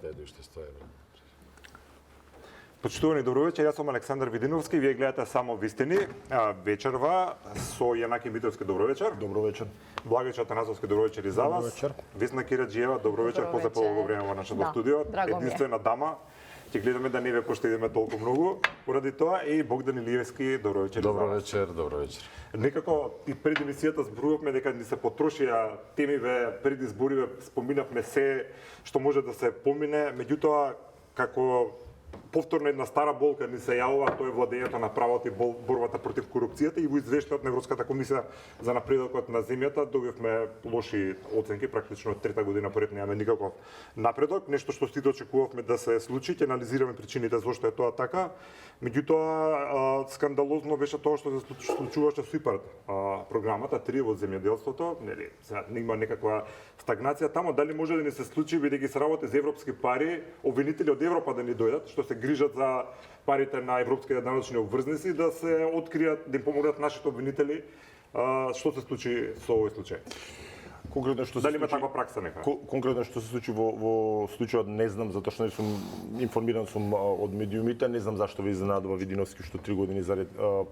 Карта е уште 100 евра. Почитувани добро вечер, јас сум Александар Видиновски, вие гледате само вистини, вечерва со Јанаки Митовски, добро вечер. Добро вечер. Благојче Атанасовски, добро вечер и за вас. Добро вечер. Весна Кираџиева, добро вечер, после полго време во нашето студио. Единствена дама. Ќе гледаме да не ве поштедиме толку многу поради тоа и Богдан Илиевски, добро вечер. Добро вечер, добро вечер. Некако и пред емисијата зборувавме дека ни се потрошија темиве, пред избориве споминавме се што може да се помине, меѓутоа како повторно една стара болка ни се јавува, тоа е владењето на правото и борбата против корупцијата и во извештајот на Европската комисија за напредокот на земјата добивме лоши оценки, практично трета година поред немаме никаков напредок, нешто што сите очекувавме да се случи, ќе анализираме причините зошто е тоа така. Меѓутоа скандалозно беше тоа што се случуваше со ИПАРД програмата 3 во земјоделството, нели, сега има некаква стагнација таму, дали може да ни се случи бидејќи се работи за европски пари, обвинители од Европа да ни дојдат, што се грижат за парите на европските даночни обврзници, да се откријат, да им помогнат нашите обвинители, што се случи со овој случај. Конкретно што се дали има таква пракса нека? Конкретно што се случи во случајот не знам, затоа што не сум информиран сум од медиумите, не знам зашто ве изненадува Видиновски што 3 години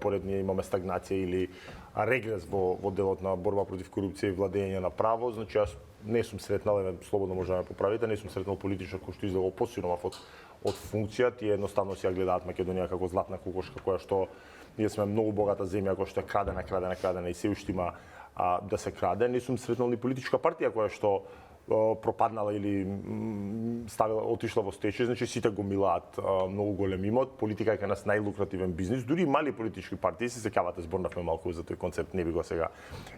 поред ние имаме стагнација или регрес во делот на борба против корупција и владење на право. Значи јас не сум сретнал, слободно може да ме поправите, не сум сретнал политичар кој што излегол посинов од функцијата и едноставно си ја гледаат Македонија како златна кокошка која што ние сме многу богата земја која што е крадена и се уште има да се краде. Не сум сретнал ни политичка партија која што пропаднала или отишла во стечај, значи сите го милаат многу голем имот, политика е кај нас најлукративен бизнис, дури и мали политички партии, се сеќавате, зборнавме малку за тој концепт, не би го сега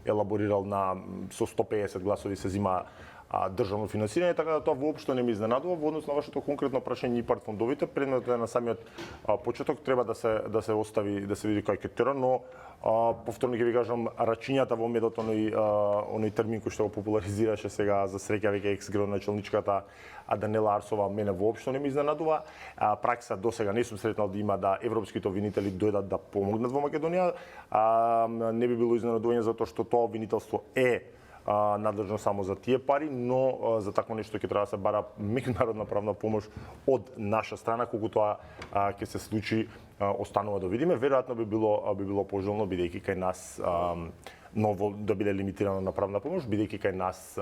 елаборирал со 150 гласови се зима државно финансирање, така да тоа воопшто не ме изненадува во однос на вашето конкретно прашање ИПАРД фондовите. Предметот е на самиот почеток, треба да се остави, да се види кај ќе тера, но повторно ќе ви кажам, рачињата во медот, оној термин кој што го популаризираше сега за среќа веќе екс-градоначалничката Данела Арсова, мене воопшто не ме изненадува. Пракса до сега не сум сретнал да има да европските обвинители дојдат да помогнат во Македонија. Не би било изненадување затоа што тоа обвинителство е надлежно само за тие пари, но за такво нешто ќе треба да се бара меѓународна правна помош од наша страна, колку тоа ќе се случи, останува да видиме. Веројатно би било пожелно бидејќи кај нас да биде лимитирано на правна помош, бидејќи кај нас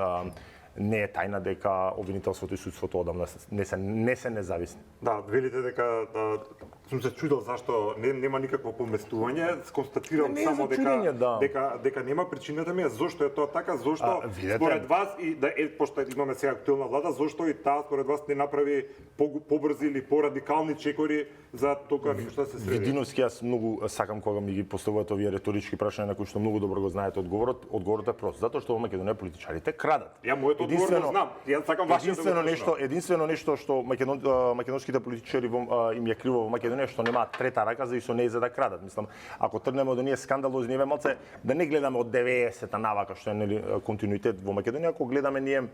не е тајна дека обвинителството и судството одамна не се независни. Да, велите дека сум се чудел зашто нема никакво поместување, констатирам само дека нема. Причината ми е зошто е тоа така, зошто според вас и да пошто имаме сега актуелна влада, зошто и таа според вас не направи побрзи или порадикални чекори за тоа што се среди. Видиновски, јас многу сакам кога ми ги поставуваат овие реторички прашања на кои што многу добро го знаете одговорот. Одговорот е прост, затоа што во Македонија политичарите крадат. Ја мојот одговор го знам. Ја сакам вашиот единствено нешто што македонските политичари им ја криво во Македонија што немаат трета рака за и со неј за да крадат. Мислам, ако тргнеме од оние скандалозни малце, да не гледаме од 90-та навака што е континуитет во Македонија, ако гледаме ние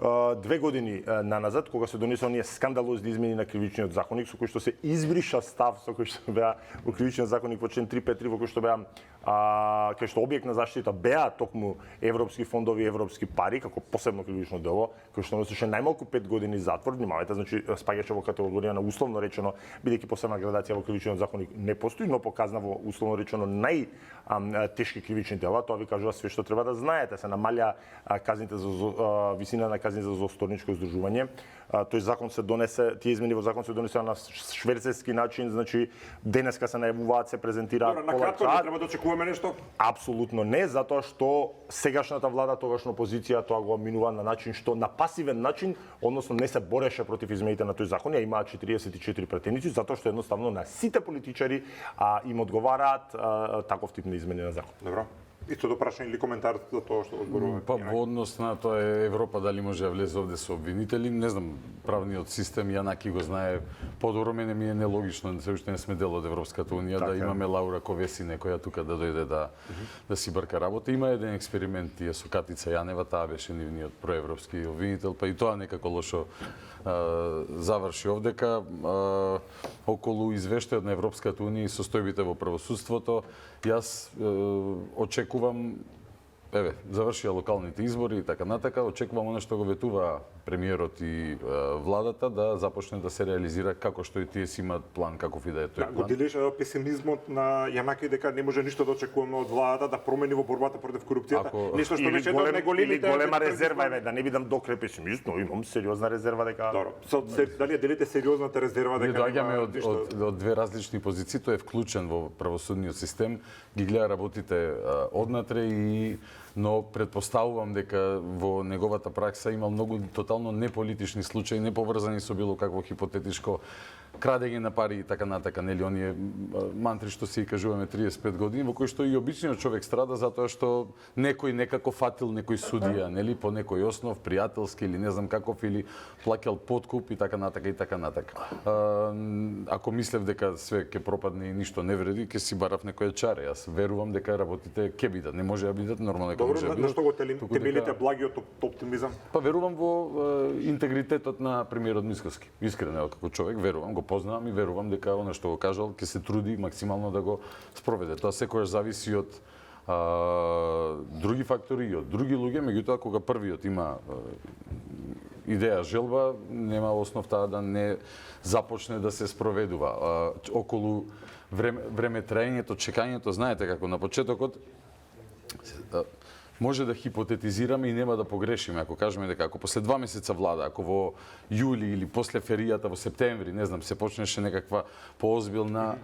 2 години наназад, кога се донесоа оние скандалозни измени на кривичниот законник, со кој што се избриша став со кој што беа во кривичниот законник во член 353, во кој што беа кај што објект на заштита беа токму европски фондови, европски пари, како посебно кривично дело, кој што носеше најмалку 5 години затвор, внимавајте, значи спаѓаше во категорија на условно речено, бидејќи посебна градација во кривичниот законник не постои, но показна во условно речено најтешки кривични дела. Тоа ви кажува све што треба да знаете. Се намалја казните за висина на казни за злосторничко здружување. Тој закон се донесе, тие измени во закон се донесоа на шверцерски начин, значи денеска се најавуваат, се презентираат накратко, не треба да очекуваме нешто? Апсолутно не, затоа што сегашната влада, тогашна опозиција тоа го минува на начин што на пасивен начин, односно не се бореше против измените на тој закон, ја имаат 44 претеници, затоа што едноставно на сите политичари им одговараат таков тип на измени на закон. Добро. Исто до прашање или коментар за тоа што одборува? Па во однос на тоа е Европа дали може да влезе овде со обвинители, не знам, правниот систем Јанаки го знае подобро, мене ми е нелогично, се уште не сме дел од Европската унија да имаме Лаура Ковеси некоја тука да дојде да си брка работа. Има еден експеримент тие со Катица Јанева, таа беше нивниот проевропски обвинител, па и тоа некако лошо заврши овдека. Околу извештајот на Европската унија и состојбите во правосудството, јас очекувам, завршија локалните избори и така натака, очекувам она што го ветува премиерот и владата да започне да се реализира како што и тие си имаат план, каков и да е тој Го план. делиш песимизмот на Јанаки дека не може ништо да очекуваме од владата да промени во борбата против корупцијата. Нешто што беше едно од најголемите голема резерва, да не бидам докре песимист, но имам сериозна резерва дека дали ја делите сериозната резерва Ние дека доаѓаме од две различни позиции, тој е вклучен во правосудниот систем, ги гледа работите однатре но предпоставувам дека во неговата пракса има многу тотално неполитични случаи, не поврзани со било какво хипотетичко крадење на пари и така натака, нели оние мантри што си кажуваме 35 години, во кои што и обичниот човек страда затоа што некој некако фатил некој судија, нели по некој основ пријателски или не знам каков или плаќал подкуп и така натака и така натака. Ако мислев дека све ќе пропадне и ништо не вреди, ќе си барав некоја чаре. Јас верувам дека работите ќе бидат, не може да бидат нормално. Добро, на што го темелите благиот оптимизам? Па верувам во интегритетот на премиерот Мицкоски. Искрено како човек верувам, го познавам и верувам дека она што го кажал ќе се труди максимално да го спроведе. Тоа секогаш зависи од други фактори и од други луѓе, меѓутоа кога првиот има идеја, желба, нема основ таа да не започне да се спроведува. Околу време траењето, чекањето, знаете како на почетокот може да хипотетизираме и нема да погрешиме ако кажеме дека ако после 2 месеца влада, ако во јули или после феријата во септември, не знам, се почнеше некаква поозбилна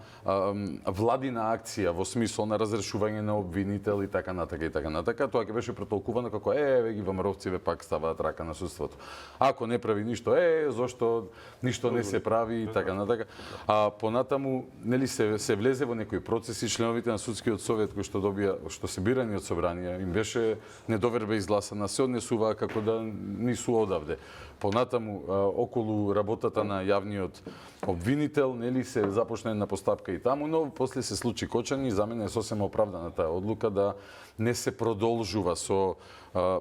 владина акција во смисол на разрешување на обвинител и така натака, тоа ќе беше претолкувано како еве ги ВМРО-вци пак ставаат рака на судството. Ако не прави ништо, зошто ништо не се прави и така натака. А понатаму нели се влезе во некои процеси, членовите на судскиот совет кои што се бирани од собрание, им беше недоверба изгласана, се однесуваа како да нису одавде. Понатаму околу работата на јавниот обвинител, нели се започна една постапка и таму, но после се случи кочан и за мене е сосема оправдана таа одлука да не се продолжува со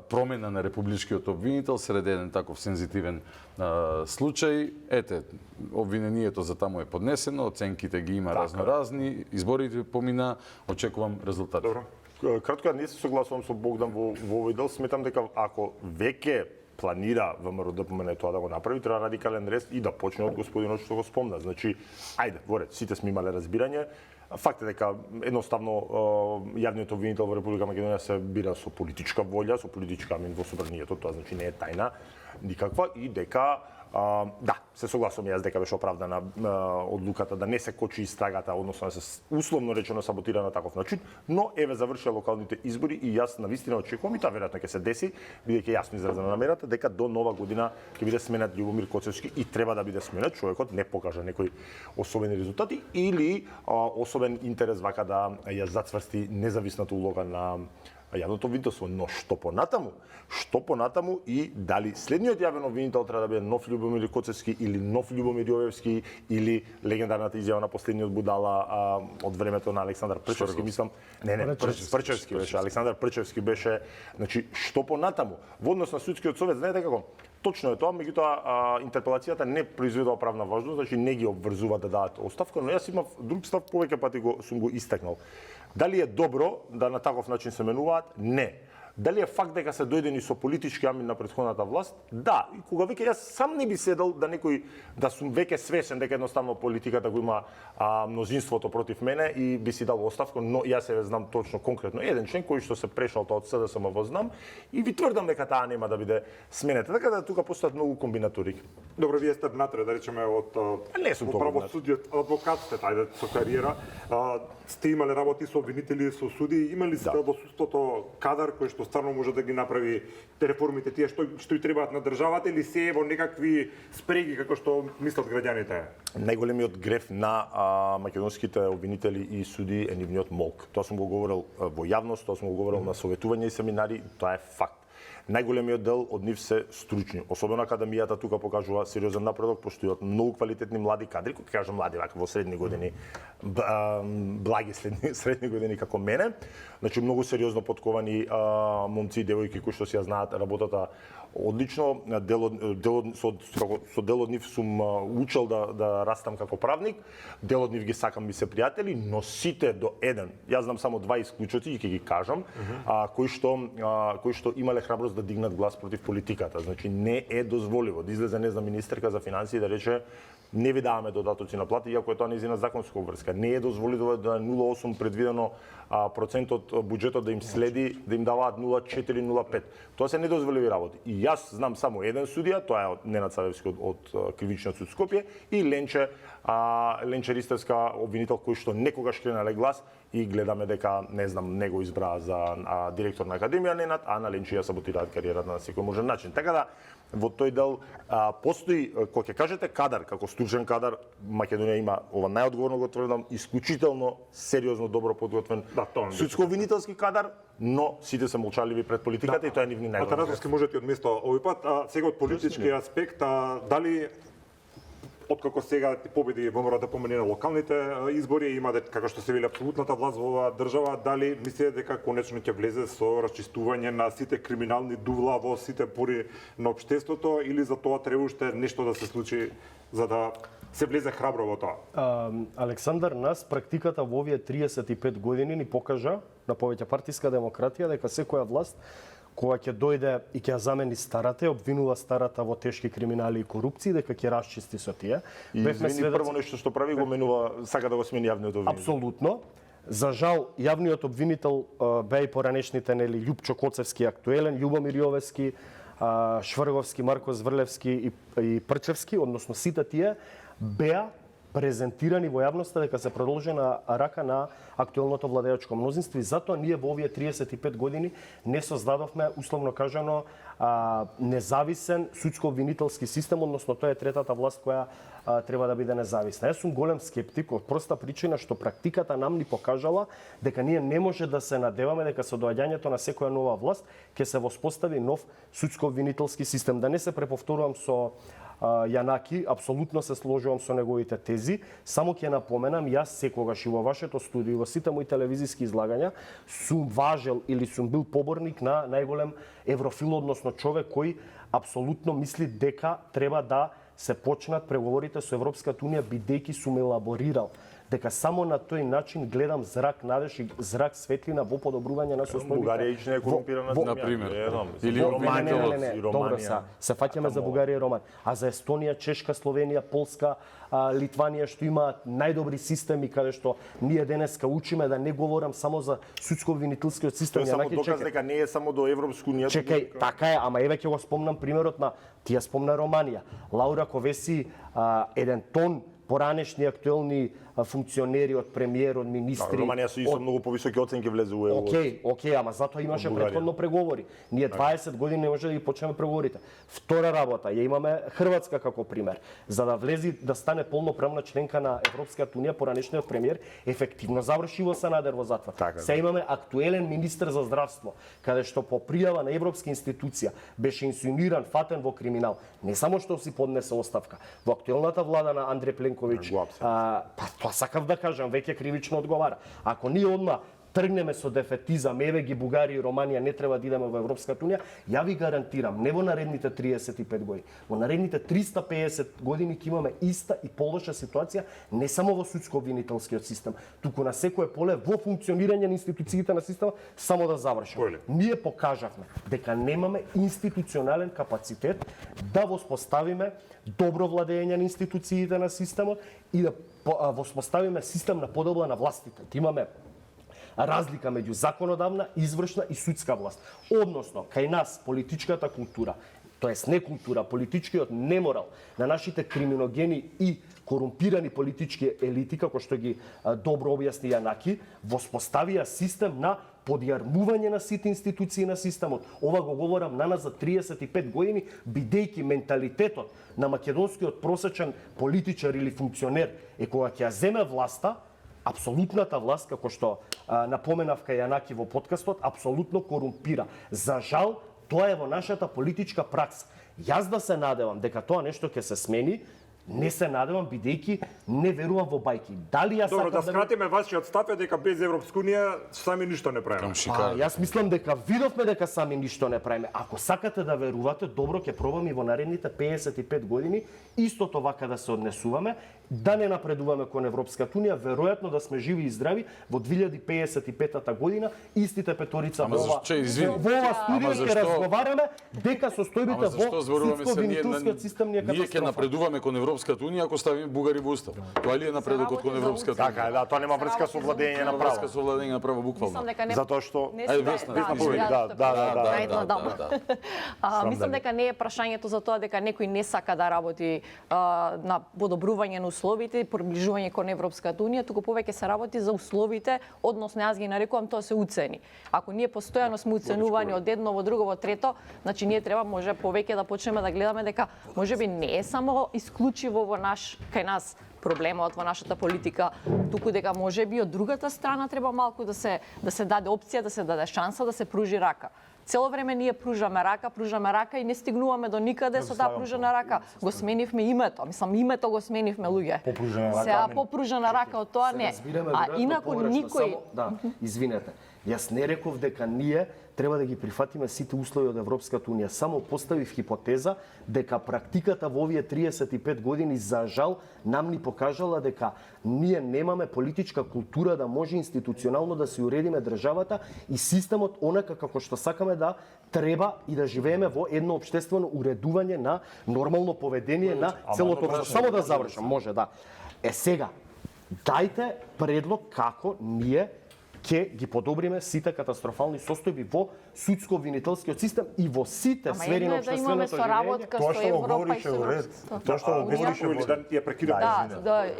промена на републичкиот обвинител сред еден таков сензитивен случај. Ете, обвинението за таму е поднесено, оценките ги има разноразни, изборите помина, очекувам резултати. Добро. Кратко, не се согласувам со Богдан во овој дел. Сметам дека ако веќе планира ВМРО да помене тоа да го направи, треба радикален рез и да почне од господинот што го спомна. Значи, ајде, воред, сите сме имале разбирање. Факт е дека едноставно јавниот обвинител во Република Македонија се бира со политичка волја, со политичка амин во собранието, тоа значи не е тајна никаква и дека да, се согласувам јас дека беше оправдана одлуката да не се кочи истрагата, односно да се условно речено саботира на таков начин, но еве завршија локалните избори и јас навистина очекувам и тоа веројатно ќе се деси, бидејќи јасно изразена намерата дека до нова година ќе биде сменет Љубомир Коцевски и треба да биде сменет, човекот не покажа некои особени резултати или особен интерес вака да ја зацврсти независната улога на јавното обвинителство, но што понатаму и дали следниот јавен обвинител треба да биде нов Љубомир Коцевски или нов Љубомир Јовевски или легендарната изјава на последниот будала од времето на Александар Прчевски, мислам. Прчевски беше, Александар Прчевски беше, значи што понатаму во однос на судскиот совет, знаете како? Точно е тоа, меѓутоа интерпелацијата не произведува правна важност, значи не ги обврзува да дадат оставка, но јас имав друг став, повеќе пати сум го истакнал. Дали е добро да на таков начин се менуваат? Не. Дали е факт дека се дојдени со политички амин на претходната власт? Да. И кога веќе јас сам не би седел да да сум веќе свесен дека едноставно политиката го има мнозинството против мене и би си дал оставка, но јас еве знам точно конкретно еден член кој што се прешал од СДСМ во знам и ви тврдам дека таа нема да биде сменета. Така да тука постојат многу комбинатури. Добро, вие сте внатре, да речеме, од правосудиот, адвокат сте, ајде, со кариера. Сте имале работи со обвинители, со суди, имали сте во судството кадар кој што стварно може да ги направи реформите тие што и требаат на државата или се во некакви спреги како што мислат граѓаните? Најголемиот греф на македонските обвинители и суди е нивниот молк. Тоа сум го говорил во јавност, тоа сум го говорил на советување и семинари, тоа е факт. Најголемиот дел од нив се стручни. Особено академијата тука покажува сериозен напредок, пошто имаат многу квалитетни млади кадри, кои кажам млади вака во средни години, благи средни години како мене. Значи многу сериозно подковани момци и девојки кои што си ја знаат работата одлично, со дел од нив сум учел да растам како правник, дел од нив ги сакам ми се пријатели, но сите до еден, јас знам само два исклучоци и ќе ги кажам, кои што имале храброст да дигнат глас против политиката. Значи не е дозволиво да излезе не знам министерка за финансии да рече не ви даваме додатоци на плати, иако е тоа нејзина законска обврска. Не е дозволиво да 0,8 предвидено процент од буџетот да им следи, да им даваат 0,4, 0,5. Тоа се недозволиви работи. И јас знам само еден судија, тоа е Ненад Савевски од Кривичниот суд Скопје и Ленче Ристевска, обвинител кој што некогаш кренале глас и гледаме дека, не знам, него избраа за директор на Академија Ненад, а на Ленче ја саботираат кариерата на секој можен начин. Така да, во тој дел постои, кога ќе кажете кадар, како стручен кадар, Македонија има, ова најодговорно го тврдам, исклучително сериозно добро подготвен судско-обвинителски кадар, но сите се молчаливи пред политиката и тоа е нивни најголем. Атанасовски можете од место овој пат, сега од политички аспект, дали откако сега победи ВМРО да помине на локалните избори, има како што се вели апсолутната власт во оваа држава, дали мислите дека конечно ќе влезе со расчистување на сите криминални дувла во сите пори на општеството, или за тоа треба уште нешто да се случи за да се влезе храбро во тоа? Александар, нас практиката во овие 35 години ни покажа на повеќе партиска демократија дека секоја власт кога ќе дојде и ќе ја замени старата, обвинува старата во тешки криминали и корупција, дека ќе расчисти со тие. И извини, прво нешто што прави го менува, сака да го смени јавниот обвинител. Апсолутно. За жал, јавниот обвинител беа и поранешните нели Љупчо Коцевски актуелен, Љубомир Јовевски, Шврговски, Марко Зврлевски и Прчевски, односно сите тие беа презентирани во јавноста дека се продолжена рака на актуелното владеачко мнозинство и затоа ние во овие 35 години не создадовме, условно кажано, независен судско-обвинителски систем, односно тоа е третата власт која треба да биде независна. Јас сум голем скептик од проста причина што практиката нам ни покажала дека ние не може да се надеваме дека со доаѓањето на секоја нова власт ќе се воспостави нов судско-обвинителски систем. Да не се преповторувам со Јанаки, апсолутно се сложувам со неговите тези, само ќе напоменам, јас секогаш и во вашето студио, во сите мои телевизиски излагања, сум важел или сум бил поборник на најголем еврофил, односно човек кој апсолутно мисли дека треба да се почнат преговорите со Европската унија, бидејќи сум елаборирал дека само на тој начин гледам зрак надеж и зрак светлина во подобрување на состојбите. Бугарија ичне е корумпирана на пример. Или Романија, добро се фаќаме за Бугарија и Роман, а за Естонија, Чешка, Словенија, Полска, Литванија што имаат најдобри системи каде што ние денеска учиме, да не говорам само за судско-обвинителскиот систем. Тоа е само доказ дека не е само до Европско унија. Чекај, така е, ама еве ќе го спомнам примерот на тие спомна Романија. Лаура Ковеси, еден тон поранешни актуелни функционери од премиер, од министри. Романија со исто многу повисоки оценки влезе во ЕУ. Океј, ама затоа имаше претходно преговори. Ние 20 години не може да ги почнеме преговорите. Втора работа, ја имаме Хрватска како пример. За да влези да стане полноправна членка на Европската унија, поранешниот премиер ефективно заврши во Санадер во затвор. Се имаме актуелен министер за здравство, каде што по пријава на европска институција беше инсинуиран, фатен во криминал. Не само што си поднесе оставка, во актуелната влада на Андреј Пленковиќ, тоа сакав да кажам, веќе кривично одговара. Ако ние одма тргнеме со дефетизам, еве ги Бугарија и Романија не треба да идеме во Европската унија, ја ви гарантирам, не во наредните 35 години, во наредните 350 години ќе имаме иста и полоша ситуација, не само во судско-обвинителскиот систем, туку на секое поле во функционирање на институциите на системот. Само да завршам. Ние покажавме дека немаме институционален капацитет да воспоставиме добро владење на институциите на системот и да воспоставиме систем на подобра на властите. Имаме разлика меѓу законодавна, извршна и судска власт. Односно, кај нас политичката култура, тоест не култура, политичкиот неморал на нашите криминогени и корумпирани политички елити, како што ги добро објасни Јанаки, воспоставија систем на подјармување на сите институции на системот. Ова го говорам на нас за 35 години, бидејќи менталитетот на македонскиот просечен политичар или функционер е кога ќе ја земе власта, апсолутната власт, како што напоменав кај Јанаки во подкастот, апсолутно корумпира. За жал, тоа е во нашата политичка пракса. Јас да се надевам дека тоа нешто ќе се смени, Не се надевам бидејќи не верувам во бајки. Дали јас Добро, да сакам скратиме вашиот став е дека без Европска унија сами ништо не правиме. Јас мислам дека видовме дека сами ништо не правиме. Ако сакате да верувате, добро ќе пробам и во наредните 55 години истото вака да се однесуваме, да не напредуваме кон Европската унија, веројатно да сме живи и здрави во 2055 година, истите петорица во ова студио ќе разговараме дека состојбите во ситско-винителскиот систем не е Ние ќе катастрофа. напредуваме кон Европската унија ако ставиме бугари во устав. Тоа ли е напредокот кон Европската унија? Така е, да, тоа нема врска со владење на право. Врска со владење на право буквално. Затоа што Мислам дека не е прашањето за тоа дека некој не сака да работи на подобрување на условите, приближување кон Европската унија, туку повеќе се работи за условите, односно јас ги нарекувам тоа се уцени. Ако ние постојано сме уценувани од едно во друго во трето, значи ние треба може повеќе да почнеме да гледаме дека можеби не е само исклучиво во кај нас проблемот во нашата политика, туку дека можеби од другата страна треба малку да се даде опција, да се даде шанса, да се пружи рака. Цело време ние пружаме рака и не стигнуваме до никаде со таа пружена рака. Го сменивме името, името го сменивме луѓе. Сега попружена рака од тоа не. А инаку никој извинете. Јас не реков дека ние треба да ги прифатиме сите услови од Европската унија. Само поставив хипотеза дека практиката во овие 35 години за жал нам ни покажала дека ние немаме политичка култура да може институционално да се уредиме државата и системот онака како што сакаме да треба и да живееме во едно општествено уредување на нормално поведение на целото општество. Само да завршам, може да. Сега, дајте предлог како ние ќе ги подобриме сите катастрофални состојби во судско-винителскиот систем и во сите сфери на општественото живење. Тоа што го говорише уред. Тоа што го говорише или да ја прекидам.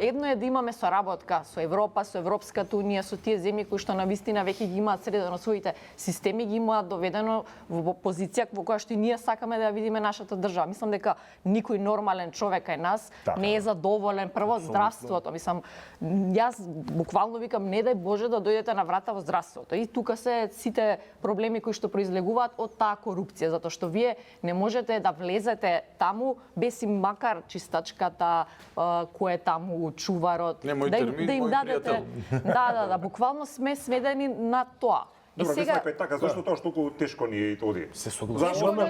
Едно е да имаме соработка со Европа, со Европската унија, со тие земји кои што навистина веќе ги имаат средено своите системи, ги имаат доведено во позиција во која што и ние сакаме да ја видиме нашата држава. Мислам дека никој нормален човек кај нас не е задоволен прво здравството. Јас буквално викам не дај Боже да дојдете на врата во здравството. И тука се сите проблеми кои што произлегуваат од таа корупција, затоа што вие не можете да влезете таму без и макар чистачката, кој е таму чуварот, да им дадете. Да, буквално сме сведени на тоа. Добро, сега е така, зашто тоа толку тешко ни оди? Се согласувам.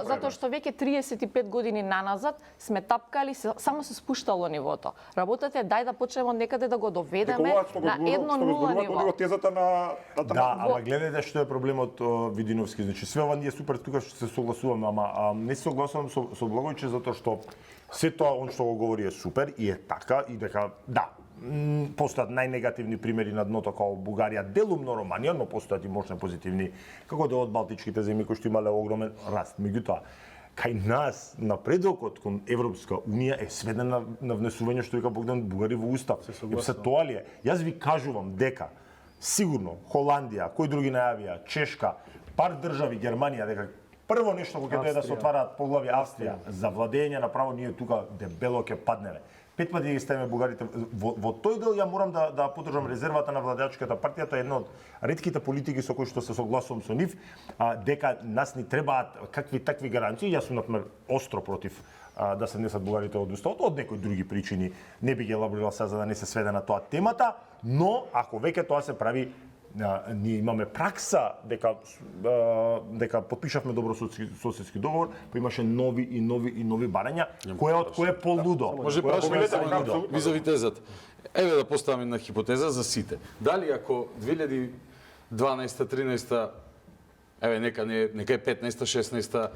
Затоа што веќе 35 години наназад сме тапкали, само се спуштало нивото. Работата е дај да почнеме од некаде да го доведеме на 1:0 ниво. Да, ама гледате што е проблемот Видиновски. Значи све ова ние супер тука што се согласуваме, ама не се согласувам со Благојче затоа што се тоа он што го говори е супер и е така и дека да. Постојат најнегативни примери на дното како Бугарија, делумно Романија, но постојат и мощни позитивни, како да од балтичките земји кои што имале огромен раст. Меѓутоа, кај нас напредокот кон Европска унија е сведен на внесување што вика Богдан Бугари во устав. Се тоа ли е? Јас ви кажувам дека сигурно Холандија, кои други најавија, Чешка, пар држави, Германија, дека прво нешто кога ќе дојде да се отвараат поглави Австрија за владење на право, ние тука дебело ќе паднеме. 5 пати ги ставиме бугарите во тој дел. Ја морам да поддржам резервата на владеачката партија, тоа е една од ретките политики со кои што се согласувам со нив, дека нас ни требаат какви такви гаранции. Јас сум например остро против да се внесат бугарите од уставот од некои други причини. Не би ги елаборирал сега за да не се сведе на тоа темата, но ако веќе тоа се прави, ние имаме пракса дека подпишавме добрососедски договор, па имаше нови барања, кој е полудо. Може прашаме визави тезата. Еве да поставиме на хипотеза за сите. Дали ако 2012-13, еве нека е 15-16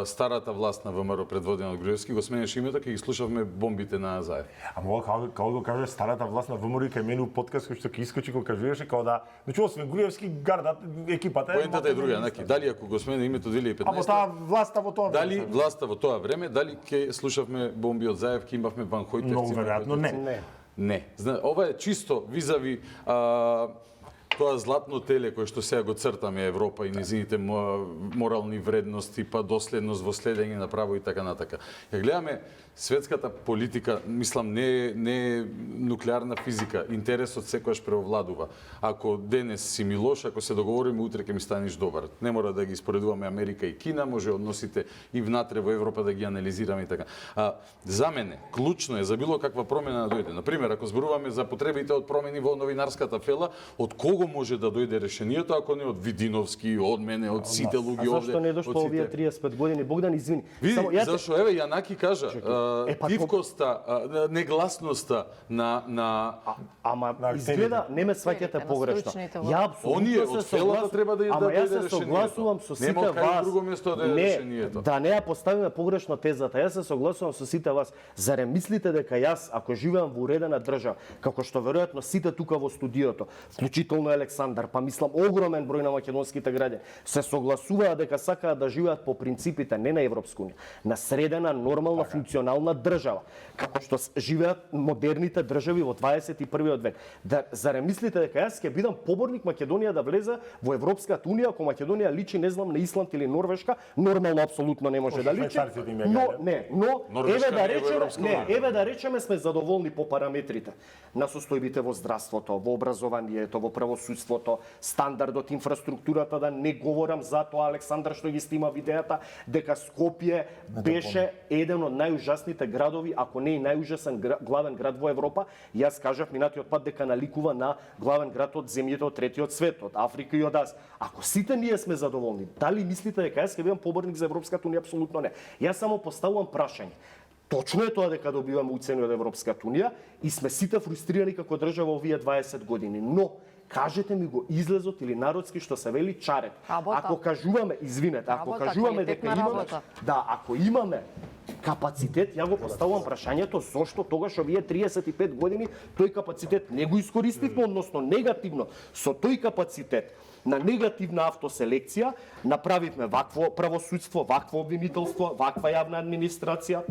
старата власт на ВМРО предводена од Груевски го сменеше името, ќе ги слушавме бомбите на Заев. Ама како го каже старата власт на ВМРО кај мене подкаст кој што ќе искочи го кажуваше како да, значи освен Груевски гардат екипата. Поентата е друга, неки. Дали ако го смени името 2015? А таа власта во тоа време. Дали власта во тоа време, дали ќе слушавме бомби од Заев, ќе имавме Ван Хојтевци? Но веројатно не. Не. Ова е чисто визави тоа златно теле кое што сега го цртаме Европа и незините морални вредности, па доследност во следење на право и така натака. Ја гледаме светската политика, мислам, не е нуклеарна физика. Интересот секогаш преовладува. Ако денес си ми лош, ако се договориме, утре ќе ми станеш добар. Не мора да ги испоредуваме Америка и Кина, може односите и внатре во Европа да ги анализираме и така. За мене, клучно е за било каква промена да дојде. Например, ако зборуваме за потребите од промени во новинарската фела, од кого може да дојде решението, ако не од Видиновски, од мене, од сите луѓе овде. Зашто не дошло овие 35 години? Богдан, извини. Види, зашо, еве, Јанаки кажа, тивкоста, негласноста на Ама изгледа, не ме сваќате погрешно. Ја оние апсолутно од се фелата треба да ама јас се решението. согласувам со сите Нема кај вас. друго место да е решението. Да не ја поставиме погрешно тезата. Јас се согласувам со сите вас. Зарем мислите дека јас, ако живеам во уредена држава, како што веројатно сите тука во студиото, вклучително Александар, па мислам огромен број на македонските граѓани, се согласуваат дека сакаат да живеат по принципите не на Европска унија, на средена, нормална, функционална држава, како што живеат модерните држави во 21. век. Зарем мислите дека јас ќе бидам поборник Македонија да влезе во Европската унија, ако Македонија личи, не знам, на Исланд или Норвешка, нормално апсолутно не може да личи. Но еве да речеме сме задоволни по параметрите на состојбите во здравството, во образованието, во правосудството, стандардот, инфраструктурата, да не говорам за тоа Александар што ги снима видеата дека Скопје беше еден од најужасните градови, ако не и најужасен главен град во Европа. Јас кажав минатиот пат дека наликува на главен град од земјите од третиот свет, од Африка и од Азија. Ако сите ние сме задоволни, дали мислите дека јас ќе бидам поборник за Европската унија? Апсолутно не. Јас само поставувам прашање. Точно е тоа дека добиваме уцени од Европската унија и сме сите фрустрирани како држава овие 20 години. Но кажете ми го излезот или народски што се вели чарет. Ако кажуваме, извинете, ако кажуваме дека имаме, ако имаме капацитет, ја го поставувам прашањето зошто тогаш овие 35 години тој капацитет не го искористивме, односно негативно со тој капацитет на негативна автоселекција направивме вакво правосудство, вакво обвинителство, ваква јавна администрација,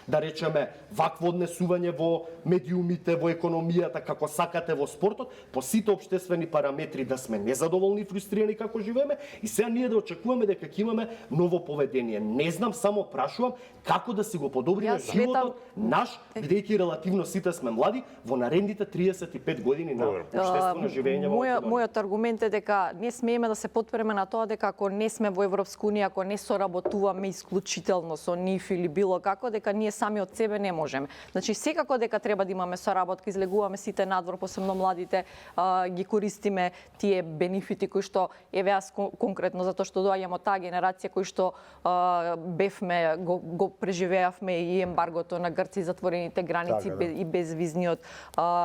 да речеме вакво однесување во медиумите, во економијата, како сакате во спортот, по сите општествени параметри да сме незадоволни и фрустрирани како живееме и сега ние да очекуваме дека ќе имаме ново поведение. Не знам, само прашувам како да си го подобриме животот наш, бидејќи релативно сите сме млади, во наредните 35 години на општествено живење во Македонија. Мојот аргумент е дека не смееме да се потпреме на тоа дека ако не сме во Европска унија, ако не соработуваме исклучително со нив или било како, дека ние сами од себе не можеме. Значи секако дека треба да имаме соработка, излегуваме сите надвор, посебно младите, ги користиме тие бенефити кои што еве јас конкретно затоа што доаѓам од таа генерација кои што бевме го преживеавме и ембаргото на Грција, затворените граници и безвизниот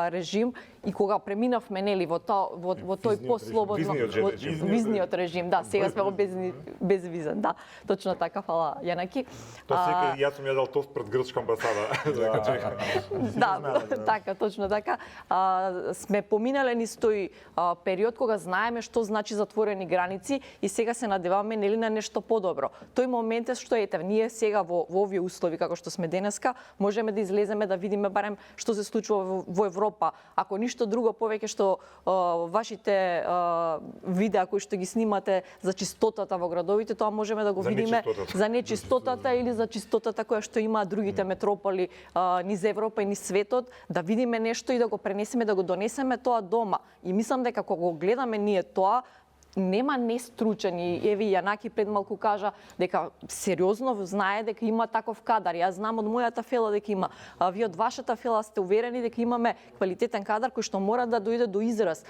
режим и кога преминавме нели во тој послободно визниот режим, да, сега сме во безвизен, да. Точно така, фала Јанаки. Тоа секој јас сум јадал тост пред грчка амбасада. Да, така, точно така. Сме поминале низ тој период кога знаеме што значи затворени граници и сега се надеваме нели на нешто подобро. Тој момент е што ете, ние сега во овие услови како што сме денеска, можеме да излеземе да видиме барем што се случува во Европа. Ако ништо друго повеќе што вашите видеа кои што ги снимате за чистотата во градовите, тоа можеме да го видиме за нечистотата или за чистотата која што има другите метрополи низ Европа и низ светот, да видиме нешто и да го пренесеме, да го донесеме тоа дома. И мислам дека кога го гледаме ние тоа, нема нестручен и еве Јанаки пред малку кажа дека сериозно знае дека има таков кадар. Јас знам од мојата фела дека има. А вие од вашата фела сте уверени дека имаме квалитетен кадар кој што мора да дојде до израз.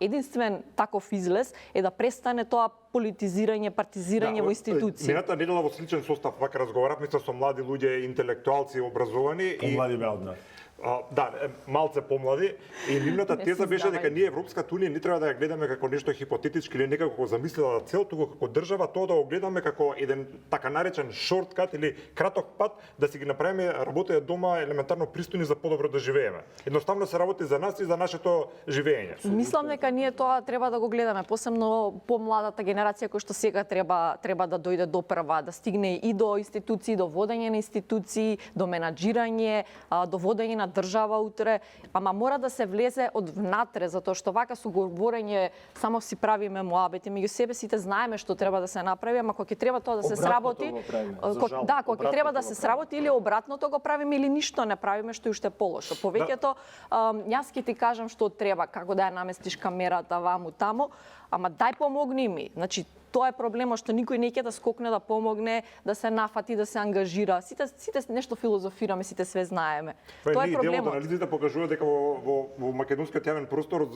Единствен таков излез е да престане тоа политизирање, партизирање во институции. Мината недела во сличен состав вака разговаравме со млади луѓе, интелектуалци, образовани и млади бе од нас. Да, малце помлади и нивната теза беше дека ние Европската унија не треба да ја гледаме како нешто хипотетички или некако замислена цел, туку како држава тоа да го гледаме како еден така наречен шорткат или краток пат да си ги направиме работите дома елементарно пристојни за подобро да живееме. Едноставно се работи за нас и за нашето живење. Мислам мислам дека ние тоа треба да го гледаме, посебно помладата генерација која што сега треба да дојде до прва, да стигне и до институции, до водење на институции, до менаџирање, до водење на држава утре, ама мора да се влезе од внатре, затоа што вака со говорење само си правиме муабети, меѓу себе сите знаеме што треба да се направи, ама кога ќе треба тоа да се сработи, кога ќе треба да се сработи или обратното го правиме или ништо не правиме, што е уште полошо. Повеќето јас ќе ти кажам што треба, како да ја наместиш камерата ваму таму, ама дај помогни ми. Значи тоа е проблемот што никој не ќе да скокне да помогне, да се нафати, да се ангажира. Сите нешто филозофираме, сите све знаеме. Тоа е проблемот. Делот анализите покажува дека во македонскиот јавен простор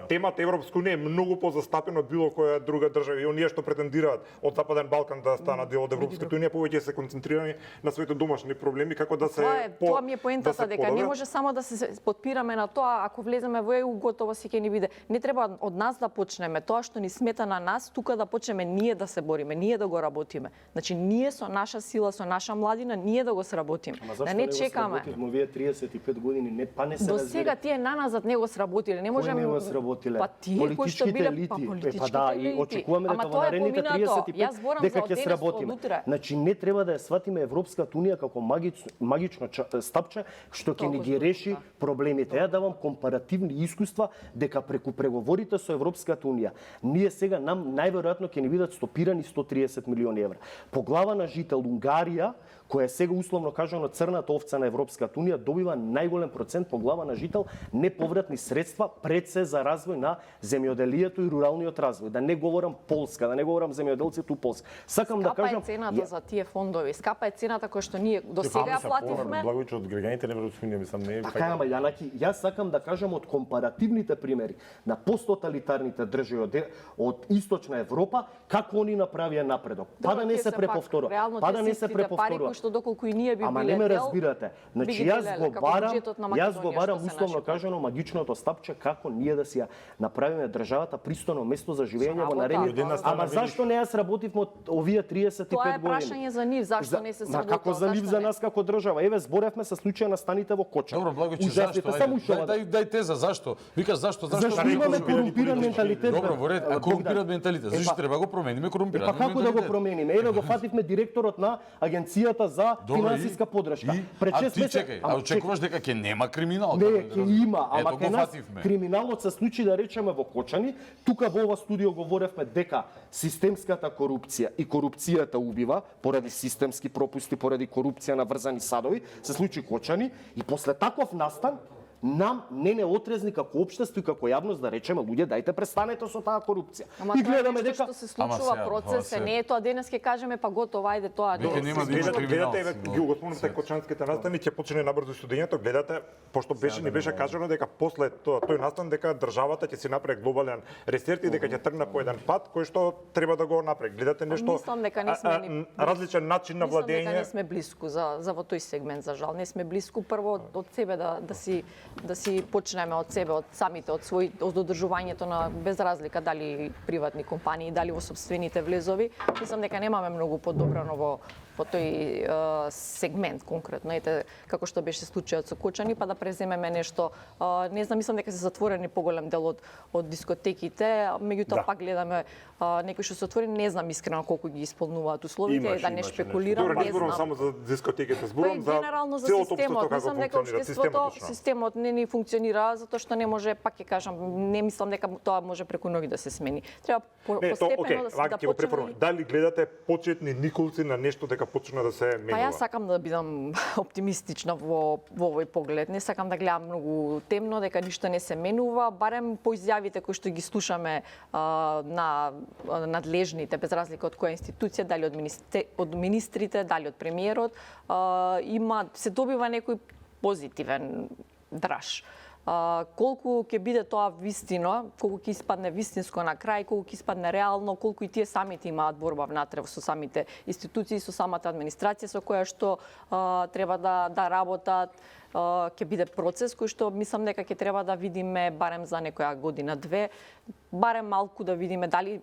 темата Европска унија е многу позастапена од било која друга држава и оние што претендираат од Западен Балкан да станат дел од Европската унија повеќе се концентрирани на своите домашни проблеми како да се Тоа ми е поентата дека не може само да се подпираме на тоа, ако влеземе во ЕУ готово си ќе ни биде. Не треба од нас да почнеме тоа што ни смета на нас, тука да почнеме ние да се бориме, ние да го работиме. Значи ние со наша сила, со наша младина, ние да го сработиме. Да не чекаме. Вие 35 години не се разбира. До сега тие наназад не го сработиле, не можеме. Не го сработиле. Па тие кои што биле политичките елити. И очекуваме дека во наредните 35 дека ќе сработиме. Значи не треба да ја сватиме Европската унија како магично стапче што ќе ни ги реши проблемите. Ја давам компаративни искуства дека преку преговорите со Европската унија ние сега нам најверојатно ќе ни бидат стопирани 130 милиони евра. По глава на жител Унгарија, која е сега условно кажано црната овца на Европската унија, добива најголем процент по глава на жител неповратни средства пред се за развој на земјоделието и руралниот развој. Да не говорам Полска, да не говорам земјоделците у Полска. Сакам да кажам, скапа е цената за тие фондови, скапа е цената која што ние до сега ја плативме. Благојче од граѓаните на Европската унија, мислам не е. Така ама Јанаки, јас сакам да кажам од компаративните примери на посттоталитарните држави од Источна Европа, како они направија напредок. Па да не се преповторува. Па да не се преповторува. Што доколку и ние би биле ама не ме разбирате. Значи јас го барам условно кажано магичното стапче како ние да си ја направиме државата пристојно место за живење во наредните. Ама зашто не ја сработивме од овие 35 години? Тоа е прашање за нив, зашто не се сработува? Како за нив, за нас како држава? Еве зборевме со случај на станите во Коча. Добро, Благојче, зашто? Дај теза, зашто? Викаш зашто имаме корумпиран менталитет. Добро, во ред, корумпиран менталитет. Зашто треба го промениме корумпиран менталитет? Па како да го промениме? Еве го фативме директорот на агенцијата за финансиска поддршка. Пред 6 месеци. Чекај, а очекуваш дека ќе нема криминал? Не, ќе има, ама кај нас криминалот се случи да речеме во Кочани. Тука во ова студио говоревме дека системската корупција и корупцијата убива поради системски пропусти, поради корупција на врзани садови, се случи Кочани и после таков настан нам не отрезни како општество и како јавност да речеме луѓе дајте престанете со таа корупција. Ама и гледаме дека што се случува процес, не е тоа денес ќе кажеме па готово ајде тоа. Гледате ги го спомнате Кочанските настани ќе почне набрзо студењето, гледате пошто ни беше кажано дека после тој настан дека државата ќе си направи глобален ресерт и дека ќе тргне по еден пат кој што треба да го направи. Гледате нешто различен начин на владење. Мислам дека не сме блиску за во тој сегмент за жал. Не сме блиску прво од себе да си почнеме од себе, од самите, од одржувањето на без разлика дали приватни компании, дали во собствените влезови. Мислам дека немаме многу подобрано во тој сегмент конкретно. Ете како што беше случајот со Кочани, па да преземеме нешто. Не знам, мислам дека се затворени поголем дел од дискотеките, меѓутоа пак гледаме некои што се отворени, не знам искрено колку ги исполнуваат условите, да не шпекулирам, не знам. Само за дискотеките, зборам за генерално за системот. Мислам дека општеството, системот не ни функционира затоа што не може, пак ќе кажам, не мислам дека тоа може преку ноги да се смени. Треба постепено да се почнеме. Дали гледате почетни николци на нешто дека почна да се менува? Па јас сакам да бидам оптимистична во овој поглед. Не сакам да гледам многу темно дека ништо не се менува, барем по изјавите кои што ги слушаме на надлежните, без разлика од која институција, дали од министрите, дали од премиерот, се добива некој позитивен драж. Колку ќе биде тоа вистина, колку ќе испадне вистинско на крај, колку ќе испадне реално, колку и тие самите имаат борба внатре со самите институции, со самата администрација со која што треба да работат. ќе биде процес кој што мислам дека ќе треба да видиме барем за некоја година, две, барем малку да видиме дали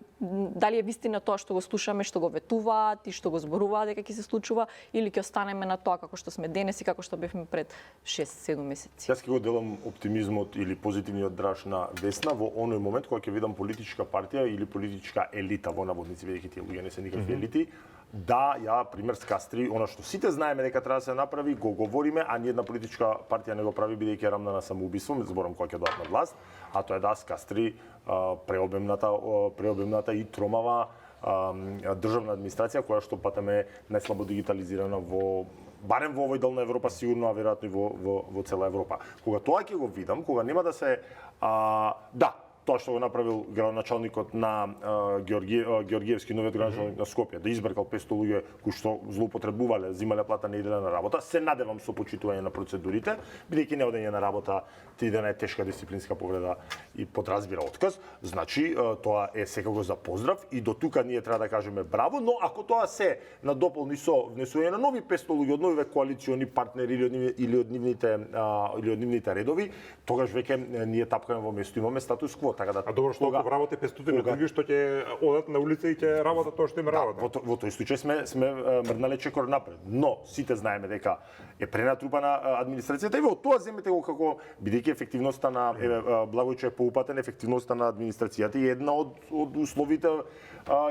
е вистина тоа што го слушаме, што го ветуваат и што го зборуваат дека ќе се случува, или ќе останеме на тоа како што сме денес и како што бевме пред 6-7 месеци. Јас ќе го делам оптимизмот или позитивниот драж на Весна во оној момент кога ќе видам политичка партија или политичка елита во наводници, бидејќи тие луѓе не се никакви елити, да ја пример скастри она што сите знаеме дека треба да се направи, го говориме, а ни една политичка партија не го прави бидејќи е рамна на самоубиство, зборам кога ќе дојдат на власт, а тоа е да скастри преобемната и тромава државна администрација која што патеме најслабо дигитализирана барем во овој дел на Европа сигурно, а веројатно и во цела Европа. Кога тоа ќе го видам, кога нема да се тоа што го направил градоначалникот на Георгиевски, новиот градоначалник на Скопје, да избркал 500 луѓе кои што злоупотребувале, земале плата неделена работа, се надевам со почитување на процедурите, бидејќи неодење на работа 3 дена е тешка дисциплинска повреда и подразбира отказ. Значи, тоа е секако за поздрав и до тука ние треба да кажеме браво, но ако тоа се надополни со внесување на нови 500 луѓе од новиве коалициони партнери или од нивните редови, тогаш веќе ние тапкаме во место, имаме статус кво. Така да, добро, што ако работи 500 други што ќе одат на улица и ќе работат тоа што им работа. Во тој случај сме мрднале чекор напред. Но сите знаеме дека е пренатрупана администрацијата и во тоа земете го како бидејќи ефективноста на Благојче е поупатен, ефективноста на администрацијата и една од условите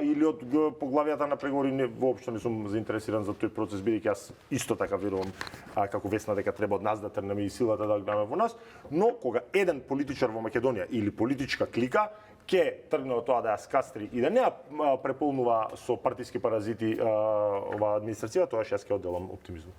или од поглавијата на преговори воопшто не сум заинтересиран за тој процес бидејќи јас исто така верувам како Весна дека треба од нас да тргнеме и силата да гледаме во нас, но кога еден политичар во Македонија или политичка клика ќе тргне од тоа да ја скастри и да не ја преполнува со партиски паразити оваа администрација, тоа јас ќе одделам оптимизмот.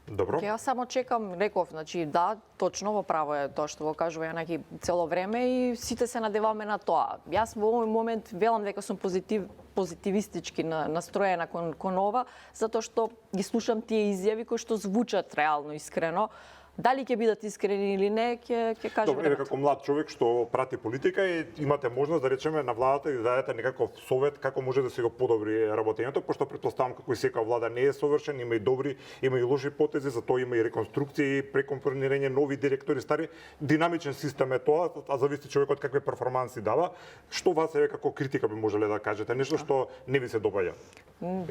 Добро. Јас само чекам, реков, значи да, точно во право е тоа што го кажува Јанаки цело време и сите се надеваме на тоа. Јас во овој момент велам дека сум позитивистички настроена кон ова, затоа што ги слушам тие изјави кои што звучат реално искрено. Дали ќе бидат искрени или не, ќе кажеме. Добре, како млад човек што прати политика и имате можност да речеме на владата и да дадете некаков совет како може да се го подобри работењето, пошто претпоставам како и секоја влада не е совршен, има и добри, има и лоши потези, затоа има и реконструкции, прекомпонирање, нови директори, стари. Динамичен систем е тоа, а зависи човекот какви перформанси дава. Што вас е како критика би можеле да кажете, нешто што не ви се допаѓа?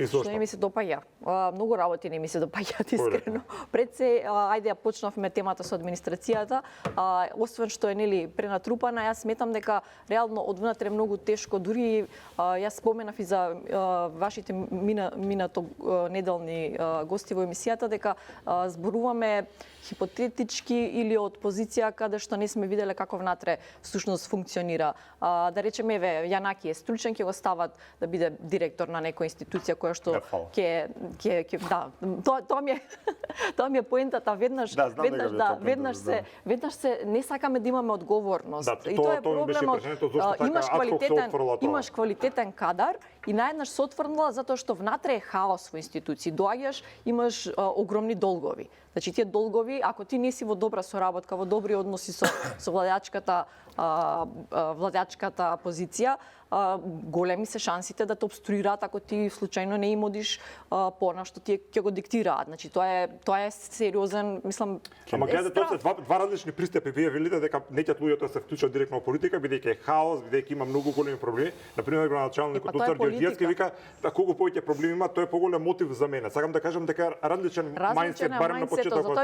Што не ми се допаѓа? Многу работи не ми се допаѓаат искрено. Пред се, ајде ја почнавме темата со администрацијата, освен што е нели пренатрупана, јас сметам дека реално од внатре многу тешко, дури јас споменав и за вашите минато неделни гости во емисијата дека зборуваме хипотетички или од позиција каде што не сме виделе како внатре всушност функционира. Да речеме, еве, Јанаки е стручен, ќе го стават да биде директор на некоја институција која што тоа ми е поентата, веднаш се не сакаме да имаме одговорност. И тоа е проблемот. Имаш квалитетен кадар и наеднаш се отврнала затоа што внатре е хаос во институции. Доаѓаш, имаш огромни долгови. Значи тие долгови, ако ти не си во добра соработка, во добри односи со владеачката позиција, големи се шансите да те обструираат ако ти случајно не им одиш по што ти ќе го диктираат. Значи тоа е сериозен, мислам. Ама гледате, тоа се два различни пристапи. Вие велите дека неќат луѓето се вклучат директно во политика бидејќи е хаос, бидејќи има многу големи проблеми. Например, градоначалникот Доцар Ѓорѓиевски вика да колку повеќе проблеми има, тоа е поголем мотив за мене. Сакам да кажам дека различен мајндсет барем на почетокот